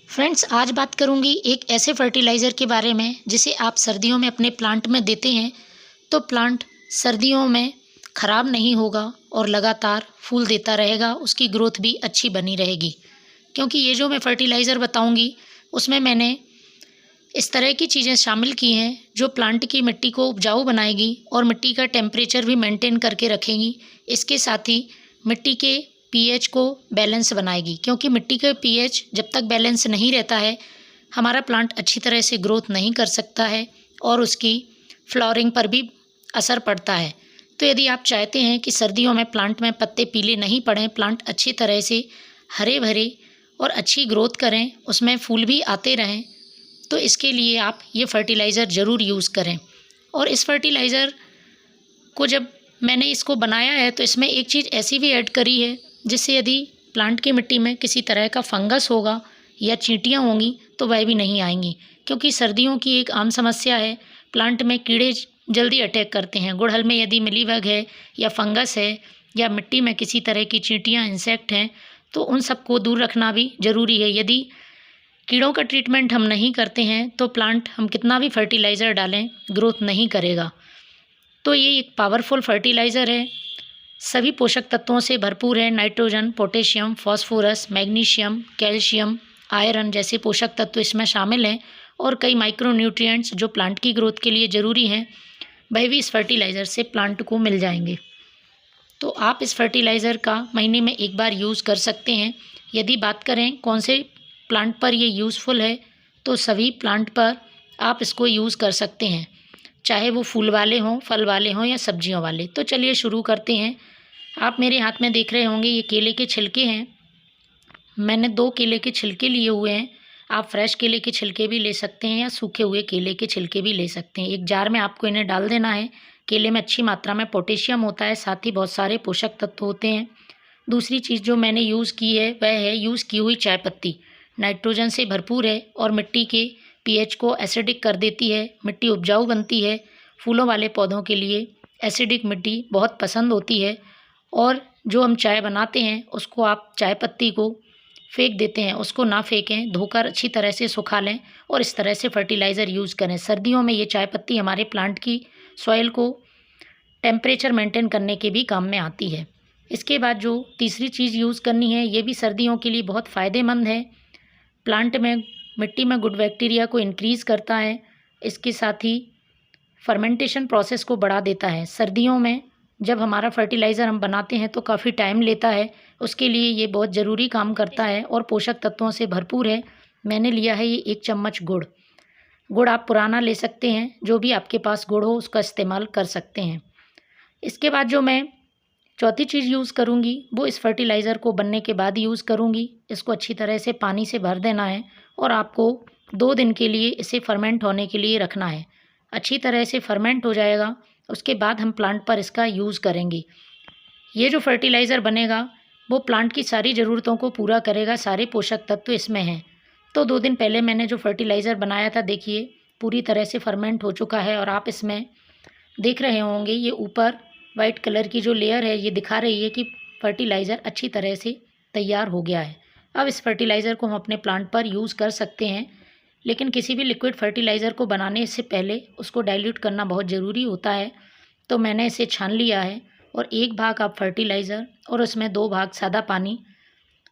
Friends, आज बात करूंगी एक ऐसे फर्टिलाइज़र के बारे में जिसे आप सर्दियों में अपने प्लांट में देते हैं तो प्लांट सर्दियों में ख़राब नहीं होगा और लगातार फूल देता रहेगा, उसकी ग्रोथ भी अच्छी बनी रहेगी। क्योंकि ये जो मैं फर्टिलाइज़र बताऊंगी उसमें मैंने इस तरह की चीज़ें शामिल की हैं जो प्लांट की मिट्टी को उपजाऊ बनाएगी और मिट्टी का टेम्परेचर भी मेंटेन करके रखेंगी। इसके साथ ही मिट्टी के पीएच को बैलेंस बनाएगी, क्योंकि मिट्टी का पीएच जब तक बैलेंस नहीं रहता है हमारा प्लांट अच्छी तरह से ग्रोथ नहीं कर सकता है और उसकी फ्लावरिंग पर भी असर पड़ता है। तो यदि आप चाहते हैं कि सर्दियों में प्लांट में पत्ते पीले नहीं पड़ें, प्लांट अच्छी तरह से हरे भरे और अच्छी ग्रोथ करें, उसमें फूल भी आते रहें, तो इसके लिए आप ये फर्टिलाइज़र ज़रूर यूज़ करें। और इस फर्टिलाइज़र को जब मैंने इसको बनाया है तो इसमें एक चीज़ ऐसी भी ऐड करी है जिससे यदि प्लांट की मिट्टी में किसी तरह का फंगस होगा या चींटियाँ होंगी तो वह भी नहीं आएंगी। क्योंकि सर्दियों की एक आम समस्या है, प्लांट में कीड़े जल्दी अटैक करते हैं। गुड़हल में यदि मिलीबग है या फंगस है या मिट्टी में किसी तरह की चींटियाँ, इंसेक्ट हैं, तो उन सबको दूर रखना भी ज़रूरी है। यदि कीड़ों का ट्रीटमेंट हम नहीं करते हैं तो प्लांट हम कितना भी फर्टिलाइज़र डालें ग्रोथ नहीं करेगा। तो ये एक पावरफुल फर्टिलाइज़र है, सभी पोषक तत्वों से भरपूर है। Nitrogen, potassium, phosphorus, magnesium, calcium, iron जैसे पोषक तत्व इसमें शामिल हैं और कई माइक्रो न्यूट्रिएंट्स जो प्लांट की ग्रोथ के लिए ज़रूरी हैं वह भी इस फर्टिलाइज़र से प्लांट को मिल जाएंगे। तो आप इस फर्टिलाइज़र का महीने में एक बार यूज़ कर सकते हैं। यदि बात करें कौन से प्लांट पर ये यूज़फुल है तो सभी प्लांट पर आप इसको यूज़ कर सकते हैं, चाहे वो फूल वाले हों, फल वाले हों या सब्जियों वाले। तो चलिए शुरू करते हैं। आप मेरे हाथ में देख रहे होंगे ये केले के छिलके हैं। मैंने 2 केले के छिलके लिए हुए हैं। आप फ्रेश केले के छिलके भी ले सकते हैं या सूखे हुए केले के छिलके भी ले सकते हैं। एक जार में आपको इन्हें डाल देना है। केले में अच्छी मात्रा में पोटेशियम होता है, साथ ही बहुत सारे पोषक तत्व होते हैं। दूसरी चीज़ जो मैंने यूज़ की है वह है यूज़ की हुई चाय पत्ती। नाइट्रोजन से भरपूर है और मिट्टी के पीएच को एसिडिक कर देती है, मिट्टी उपजाऊ बनती है। फूलों वाले पौधों के लिए एसिडिक मिट्टी बहुत पसंद होती है और जो हम चाय बनाते हैं उसको आप चाय पत्ती को फेंक देते हैं, उसको ना फेंकें, धोकर अच्छी तरह से सुखा लें और इस तरह से फर्टिलाइज़र यूज़ करें। सर्दियों में ये चाय पत्ती हमारे प्लांट की सॉइल को टेम्परेचर मेंटेन करने के भी काम में आती है। इसके बाद जो तीसरी चीज़ यूज़ करनी है ये भी सर्दियों के लिए बहुत फ़ायदेमंद है। प्लांट में मिट्टी में गुड बैक्टीरिया को इंक्रीज़ करता है, इसके साथ ही फर्मेंटेशन प्रोसेस को बढ़ा देता है। सर्दियों में जब हमारा फर्टिलाइज़र हम बनाते हैं तो काफ़ी टाइम लेता है, उसके लिए ये बहुत ज़रूरी काम करता है और पोषक तत्वों से भरपूर है। मैंने लिया है ये 1 चम्मच गुड़। गुड़ आप पुराना ले सकते हैं, जो भी आपके पास गुड़ हो उसका इस्तेमाल कर सकते हैं। इसके बाद जो मैं चौथी चीज़ यूज़ करूँगी वो इस फर्टिलाइज़र को बनने के बाद यूज़ करूँगी। इसको अच्छी तरह से पानी से भर देना है और आपको 2 दिन के लिए इसे फर्मेंट होने के लिए रखना है। अच्छी तरह से फर्मेंट हो जाएगा, उसके बाद हम प्लांट पर इसका यूज़ करेंगे। ये जो फर्टिलाइज़र बनेगा वो प्लांट की सारी ज़रूरतों को पूरा करेगा, सारे पोषक तत्व इसमें हैं। तो 2 दिन पहले मैंने जो फर्टिलाइज़र बनाया था देखिए पूरी तरह से फर्मेंट हो चुका है और आप इसमें देख रहे होंगे ये ऊपर वाइट कलर की जो लेयर है ये दिखा रही है कि फर्टिलाइज़र अच्छी तरह से तैयार हो गया है। अब इस फर्टिलाइज़र को हम अपने प्लांट पर यूज़ कर सकते हैं, लेकिन किसी भी लिक्विड फर्टिलाइज़र को बनाने से पहले उसको डाइल्यूट करना बहुत ज़रूरी होता है। तो मैंने इसे छान लिया है और 1 भाग आप फर्टिलाइज़र और उसमें 2 भाग सादा पानी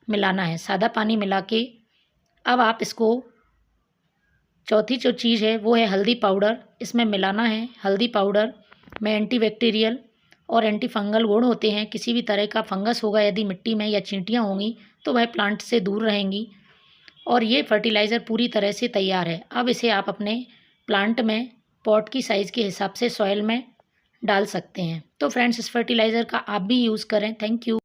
मिलाना है। सादा पानी मिला के अब आप इसको चौथी जो चीज़ है वो है हल्दी पाउडर, इसमें मिलाना है। हल्दी पाउडर में एंटीबैक्टीरियल और एंटी फंगल गुण होते हैं। किसी भी तरह का फंगस होगा यदि मिट्टी में या चींटियाँ होंगी तो वह प्लांट से दूर रहेंगी और ये फर्टिलाइज़र पूरी तरह से तैयार है। अब इसे आप अपने प्लांट में पॉट की साइज़ के हिसाब से सॉइल में डाल सकते हैं। तो फ्रेंड्स, इस फर्टिलाइज़र का आप भी यूज़ करें। Thank you.